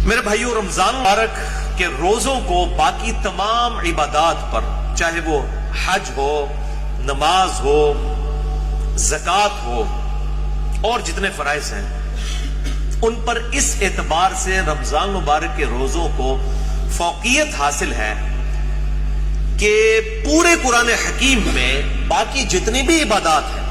میرے بھائیوں، رمضان مبارک کے روزوں کو باقی تمام عبادات پر، چاہے وہ حج ہو، نماز ہو، زکوٰۃ ہو اور جتنے فرائض ہیں، ان پر اس اعتبار سے رمضان مبارک کے روزوں کو فوقیت حاصل ہے کہ پورے قرآن حکیم میں باقی جتنی بھی عبادات ہیں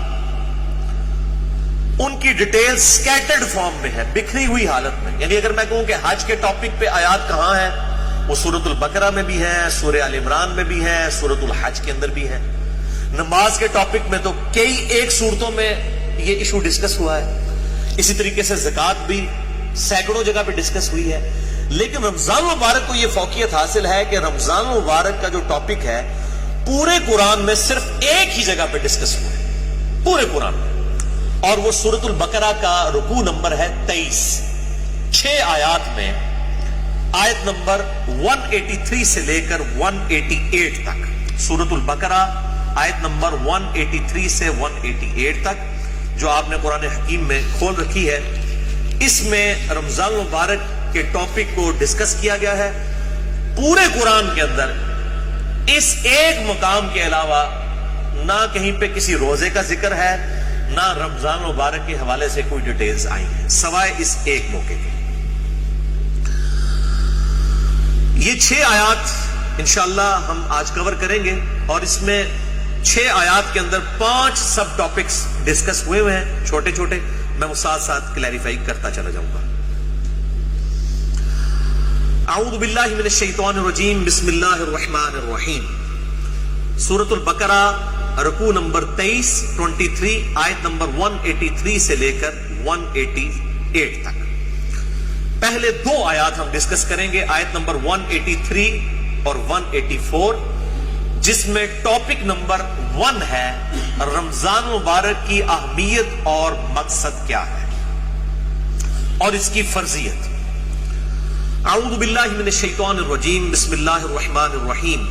ان کی ڈیٹیل سکیٹرڈ فارم میں ہے، بکھری ہوئی حالت میں. یعنی اگر میں کہوں کہ حج کے ٹاپک پہ آیات کہاں ہیں، وہ سورۃ البقرہ میں بھی ہے، سورہ آل عمران میں بھی ہے، سورۃ الحج کے اندر بھی ہے. نماز کے ٹاپک میں تو کئی ایک صورتوں میں یہ ایشو ڈسکس ہوا ہے. اسی طریقے سے زکوٰۃ بھی سینکڑوں جگہ پہ ڈسکس ہوئی ہے. لیکن رمضان مبارک کو یہ فوقیت حاصل ہے کہ رمضان مبارک کا جو ٹاپک ہے پورے قرآن میں صرف ایک ہی جگہ پہ ڈسکس ہوا ہے، پورے قرآن میں، اور وہ سورۃ البقرہ کا رکوع نمبر ہے 23. 6 آیات میں آیت نمبر 183 سے لے کر 188 تک. سورۃ البقرہ آیت نمبر 183 سے 188 تک جو آپ نے قرآن حکیم میں کھول رکھی ہے، اس میں رمضان مبارک کے ٹاپک کو ڈسکس کیا گیا ہے. پورے قرآن کے اندر اس ایک مقام کے علاوہ نہ کہیں پہ کسی روزے کا ذکر ہے، نہ رمضان مبارک کے حوالے سے کوئی ڈیٹیلز آئی ہیں سوائے اس ایک موقع کے. یہ 6 آیات انشاءاللہ ہم آج کور کریں گے، اور اس میں 6 آیات کے اندر 5 سب ٹاپکس ڈسکس ہوئے ہیں، چھوٹے چھوٹے. میں وہ ساتھ ساتھ کلیریفائی کرتا چلا جاؤں گا. اعوذ باللہ من الشیطان الرجیم، بسم اللہ الرحمن الرحیم. سورۃ البقرہ رکوع نمبر 23 آیت نمبر 183 سے لے کر 188 تک. پہلے 2 آیات ہم ڈسکس کریں گے، آیت نمبر 183 اور 184، جس میں ٹاپک نمبر 1 ہے رمضان مبارک کی اہمیت اور مقصد کیا ہے اور اس کی فرضیت. اعوذ باللہ من الشیطان الرجیم، بسم اللہ الرحمن الرحیم.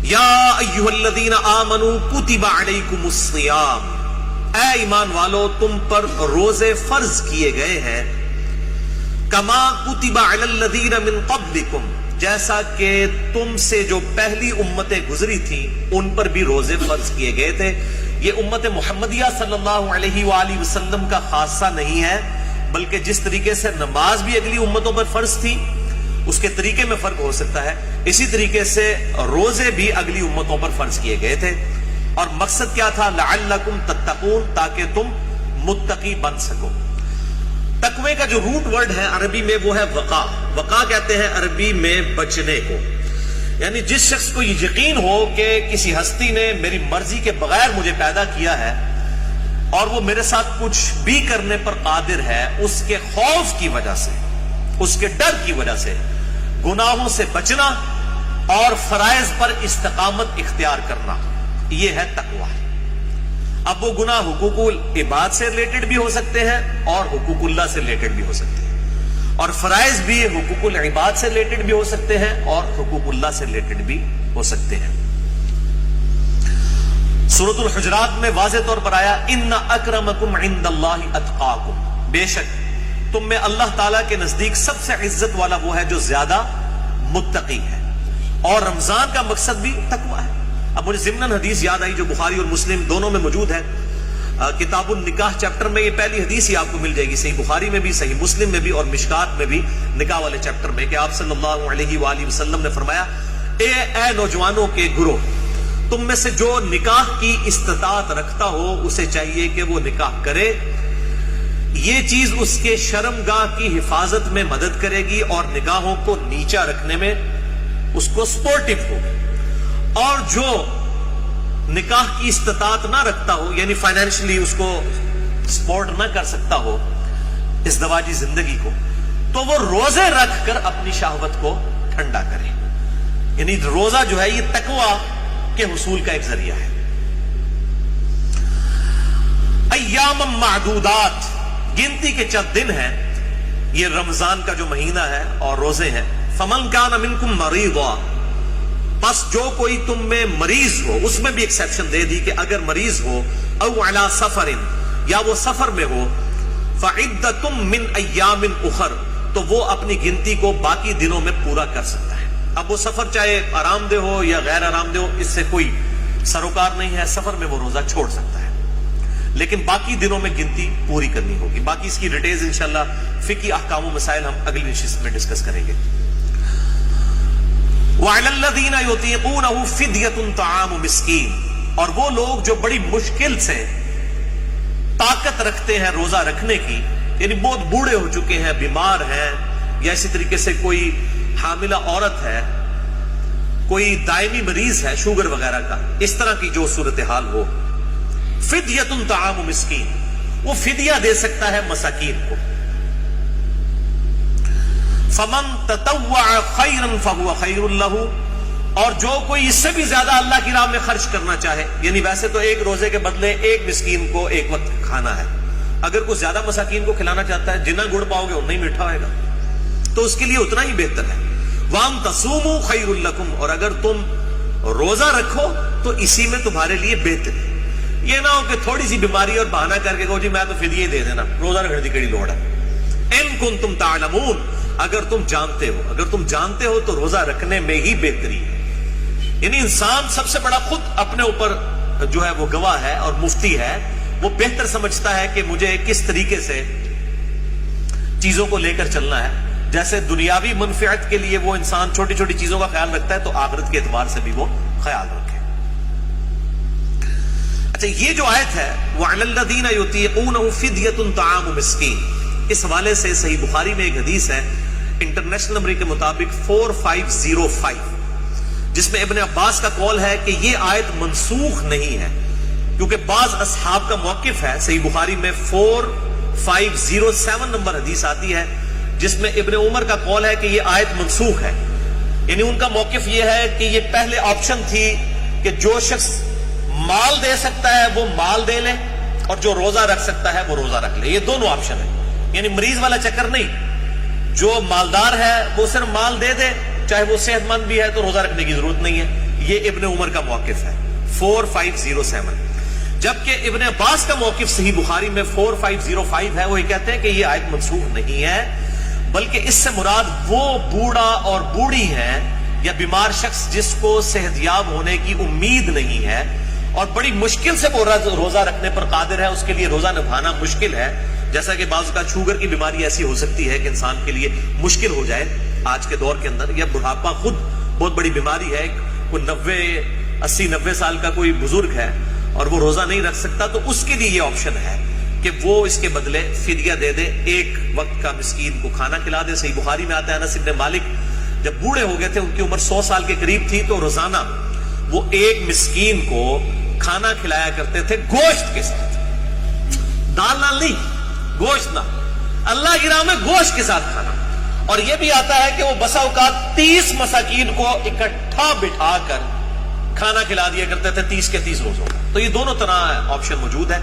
یا ایھا الذین آمنوا کتب علیکم الصیام، اے ایمان والو تم پر روزے فرض کیے گئے ہیں. کما کتب علی الذین من قبلکم، جیسا کہ تم سے جو پہلی امتیں گزری تھی ان پر بھی روزے فرض کیے گئے تھے. یہ امت محمدیہ صلی اللہ علیہ وآلہ وسلم کا خاصہ نہیں ہے، بلکہ جس طریقے سے نماز بھی اگلی امتوں پر فرض تھی اس کے طریقے میں فرق ہو سکتا ہے، اسی طریقے سے روزے بھی اگلی امتوں پر فرض کیے گئے تھے. اور مقصد کیا تھا؟ لعلکم تتقون، تاکہ تم متقی بن سکو. تقوی کا جو روٹ ورڈ ہے عربی میں وہ ہے وقا. وقا کہتے ہیں عربی میں بچنے کو. یعنی جس شخص کو یہ یقین ہو کہ کسی ہستی نے میری مرضی کے بغیر مجھے پیدا کیا ہے اور وہ میرے ساتھ کچھ بھی کرنے پر قادر ہے، اس کے خوف کی وجہ سے، اس کے ڈر کی وجہ سے گناہوں سے بچنا اور فرائض پر استقامت اختیار کرنا، یہ ہے تقوی. اب وہ گناہ حقوق العباد سے ریلیٹڈ بھی ہو سکتے ہیں اور حقوق اللہ سے ریلیٹڈ بھی ہو سکتے ہیں، اور فرائض بھی حقوق العباد سے ریلیٹڈ بھی ہو سکتے ہیں اور حقوق اللہ سے ریلیٹڈ بھی ہو سکتے ہیں. سورۃ الحجرات میں واضح طور پر آیا ان اکرمکم عند اللہ اتقاکم، بے شک تم میں اللہ تعالیٰ کے نزدیک سب سے عزت والا وہ ہے جو زیادہ متقی ہے. اور رمضان کا مقصد بھی تقوی ہے. اب مجھے ضمناً حدیث یاد آئی جو بخاری اور مسلم دونوں میں موجود ہے. کتاب النکاح چیپٹر میں یہ پہلی حدیث ہی آپ کو مل جائے گی، صحیح بخاری میں بھی، صحیح مسلم میں بھی اور مشکات میں بھی، نکاح والے چیپٹر میں، کہ آپ صلی اللہ علیہ وآلہ وسلم نے فرمایا اے نوجوانوں کے گروہ، تم میں سے جو نکاح کی استطاعت رکھتا ہو اسے چاہیے کہ وہ نکاح کرے. یہ چیز اس کے شرمگاہ کی حفاظت میں مدد کرے گی اور نگاہوں کو نیچا رکھنے میں اس کو سپورٹیو ہوگی. اور جو نکاح کی استطاعت نہ رکھتا ہو، یعنی فائنینشلی اس کو سپورٹ نہ کر سکتا ہو ازدواجی زندگی کو، تو وہ روزے رکھ کر اپنی شہوت کو ٹھنڈا کرے. یعنی روزہ جو ہے یہ تقوی کے حصول کا ایک ذریعہ ہے. ایام معدودات، گنتی کے چند دن ہیں، یہ رمضان کا جو مہینہ ہے اور روزے ہیں. فمن کان منکم مریضا، پس جو کوئی تم میں مریض ہو، اس میں بھی ایکسیپشن دے دی کہ اگر مریض ہو، او علی سفر، یا وہ سفر میں ہو، فعدۃ من ایام اخر، تو وہ اپنی گنتی کو باقی دنوں میں پورا کر سکتا ہے. اب وہ سفر چاہے آرام دہ ہو یا غیر آرام دہ ہو، اس سے کوئی سروکار نہیں ہے. سفر میں وہ روزہ چھوڑ سکتا ہے، لیکن باقی دنوں میں گنتی پوری کرنی ہوگی. باقی اس کی ڈیٹیلز انشاءاللہ فقہی احکام و مسائل ہم اگلی نشست میں ڈسکس کریں گے. وَعَلَى الَّذِينَ يُطِيقُونَهُ فِدْيَةٌ طَعَامُ مِسْكِينٍ، اور وہ لوگ جو بڑی مشکل سے طاقت رکھتے ہیں روزہ رکھنے کی، یعنی بہت بوڑھے ہو چکے ہیں، بیمار ہیں، یا اسی طریقے سے کوئی حاملہ عورت ہے، کوئی دائمی مریض ہے شوگر وغیرہ کا، اس طرح کی جو صورتحال ہو، فدیۃ طعام مسکین، وہ فدیہ دے سکتا ہے مساکین کو. فمن تطوع خیرا فهو خیر له، اور جو کوئی اس سے بھی زیادہ اللہ کی راہ میں خرچ کرنا چاہے، یعنی ویسے تو ایک روزے کے بدلے ایک مسکین کو ایک وقت کھانا ہے، اگر کوئی زیادہ مساکین کو کھلانا چاہتا ہے، جتنا گڑ پاؤ گے اتنا ہی میٹھا ہوئے گا، تو اس کے لیے اتنا ہی بہتر ہے. وَأَن تَصُومُوا خَيْرٌ لَكُمْ، اور اگر تم روزہ رکھو تو اسی میں تمہارے لیے بہتر ہے. یہ نہ ہو کہ تھوڑی سی بیماری اور بہانہ کر کے کہو جی میں تو فدیہ دے دینا، روزہ رکھنے کی کڑی لوڑ ہے. اِن كُنتُمْ تَعْلَمُونَ، اگر تم جانتے ہو تو روزہ رکھنے میں ہی بہتری ہے. یعنی انسان سب سے بڑا خود اپنے اوپر جو ہے وہ گواہ ہے اور مفتی ہے، وہ بہتر سمجھتا ہے کہ مجھے کس طریقے سے چیزوں کو لے کر چلنا ہے. جیسے دنیاوی منفعت کے لیے وہ انسان چھوٹی چھوٹی چیزوں کا خیال رکھتا ہے، تو آخرت کے اعتبار سے بھی وہ خیال رکھے. اچھا، یہ جو آیت ہے وَعَلَى الَّذِينَ يُطِيقُونَهُ فِدْيَةٌ طَعَامُ مِسْكِينٍ، اس حوالے سے صحیح بخاری میں ایک حدیث ہے انٹرنیشنل نمبر کے مطابق 4505، جس میں ابن عباس کا قول ہے کہ یہ آیت منسوخ نہیں ہے، کیونکہ بعض اصحاب کا موقف ہے. صحیح بخاری میں 4507 نمبر حدیث آتی ہے جس میں ابن عمر کا قول ہے کہ یہ آیت منسوخ ہے. یعنی ان کا موقف یہ ہے کہ یہ پہلے آپشن تھی کہ جو شخص مال دے سکتا ہے وہ مال دے لے، اور جو روزہ رکھ سکتا ہے وہ روزہ رکھ لے. یہ دونوں آپشن ہیں، یعنی مریض والا چکر نہیں. جو مالدار ہے وہ صرف مال دے دے، چاہے وہ صحت مند بھی ہے تو روزہ رکھنے کی ضرورت نہیں ہے. یہ ابن عمر کا موقف ہے 4507. جبکہ ابن عباس کا موقف صحیح بخاری میں 4505 ہے، وہ یہ کہتے ہیں کہ یہ آیت منسوخ نہیں ہے، بلکہ اس سے مراد وہ بوڑھا اور بوڑھی ہے یا بیمار شخص جس کو صحت یاب ہونے کی امید نہیں ہے اور بڑی مشکل سے وہ روزہ رکھنے پر قادر ہے، اس کے لیے روزہ نبھانا مشکل ہے. جیسا کہ بعض کا شوگر کی بیماری ایسی ہو سکتی ہے کہ انسان کے لیے مشکل ہو جائے آج کے دور کے اندر، یا بڑھاپا خود بہت بڑی بیماری ہے، کوئی 80-90 سال کا کوئی بزرگ ہے اور وہ روزہ نہیں رکھ سکتا، تو اس کے لیے یہ آپشن ہے کہ وہ اس کے بدلے فدیہ دے دے، ایک وقت کا مسکین کو کھانا کھلا دے. صحیح بخاری میں آتا ہے انس بن مالک جب بوڑھے ہو گئے تھے، ان کی عمر 100 سال کے قریب تھی، تو روزانہ وہ ایک مسکین کو کھانا کھلایا کرتے تھے گوشت کے ساتھ، دال نال نہیں، گوشت نہ، اللہ کی راہ میں گوشت کے ساتھ کھانا. اور یہ بھی آتا ہے کہ وہ بسا اوقات 30 مساکین کو اکٹھا بٹھا کر کھانا کھلا دیا کرتے تھے 30 کے 30 روزوں. تو یہ دونوں طرح آپشن موجود ہے،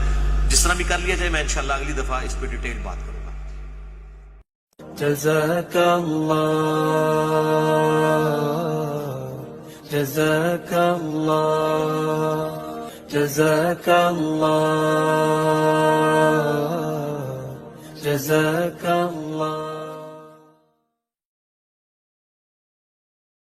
جس طرح بھی کر لیا جائے. میں انشاءاللہ اگلی دفعہ اس پہ ڈیٹیل بات کروں گا. جزاک اللہ، جزاک اللہ، جزاک اللہ، جزاک اللہ.